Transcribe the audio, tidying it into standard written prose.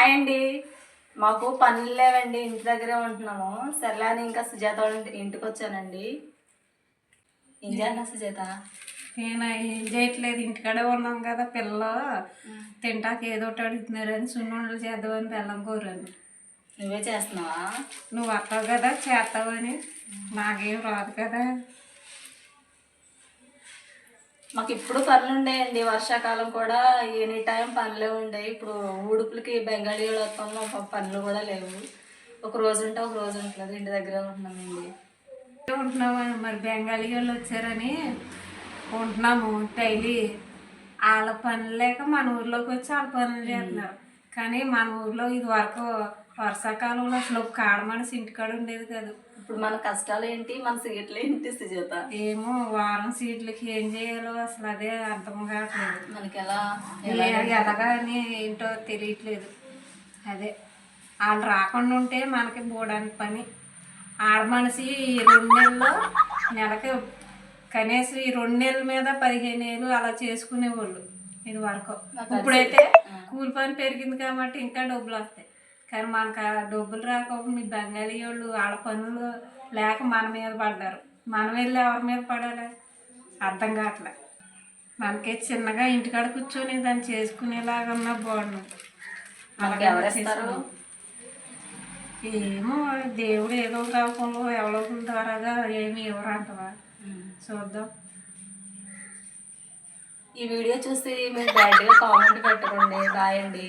Hi అండి. మాకు పనులు లేవండి, ఇంటి దగ్గరే ఉంటున్నాము. సర్లే అని ఇంకా సుజాత వాళ్ళ ఇంటికి వచ్చానండి. ఏం చేస్తున్నా సుజాత? నేను ఏం చేయట్లేదు, ఇంటికాడే ఉన్నాం కదా. పిల్లలు తింటాక ఏదో ఒకటి అడుగుతున్నారని సున్నుండలు చేద్దామని బెల్లం కూరని. నువ్వే చేస్తున్నావా? నువ్వు వస్తావు కదా చేస్తావని. నాకేం రాదు కదా. మాకు ఇప్పుడు పనులు ఉండేయండి, వర్షాకాలం కూడా ఎనీ టైం పనులే ఉండేవి. ఇప్పుడు ఉడుపులకి బెంగాళీ వస్తాము, పనులు కూడా లేవు. ఒక రోజు ఉంటే ఒక రోజు ఉంటుంది, ఇంటి దగ్గరే ఉంటున్నామండి. ఉంటున్నాము మరి బెంగాలీ వాళ్ళు వచ్చారని ఉంటున్నాము డైలీ. వాళ్ళ పనులు లేక మన ఊర్లోకి వచ్చి వాళ్ళ పనులు చేస్తున్నారు. కానీ మన ఊర్లో ఇది వరకు వర్షాకాలంలో అసలు కాడ మనిషి ఇంటికాడ ఉండేది కాదు. ఇప్పుడు మన కష్టాలు ఏంటి, మన సీట్లు ఏంటి సుజాత? ఏమో వారం సీట్లకి ఏం చేయాలో అసలు అదే అర్థం కావట్లేదు. మనకి ఎలా ఎలాగా అని ఏంటో తెలియట్లేదు. అదే వాళ్ళు రాకుండా ఉంటే మనకి బోడానికి పని. ఆడ మనిషి ఈ 2 నెలల్లో నెలకి కనీసం ఈ 2 నెలల మీద 15 ఏళ్ళు అలా చేసుకునేవాళ్ళు ఇది వరకు. ఇప్పుడైతే కూలి పని పెరిగింది కాబట్టి ఇంకా డబ్బులు వస్తాయి. కానీ మనకు ఆ డబ్బులు రాకపోతే బెంగాలీ వాళ్ళు వాళ్ళ పనులు లేక మన మీద పడ్డారు. మనం వెళ్ళి ఎవరి మీద పడాలి అర్థం కావట్లే. మనకి చిన్నగా ఇంటికాడ కూర్చొని దాన్ని చేసుకునేలాగా ఉన్నా బాగుండదు. మనకి ఎవరేస్తారు? ఏమో దేవుడు ఏదో ఒక రూపంలో ఎవరో ద్వారాగా ఏమి ఎవరంటవా చూద్దాం. ఈ వీడియో చూసి మీరు బ్యాడ్గా కామెంట్ పెట్టకండి. బాయ్ అండి.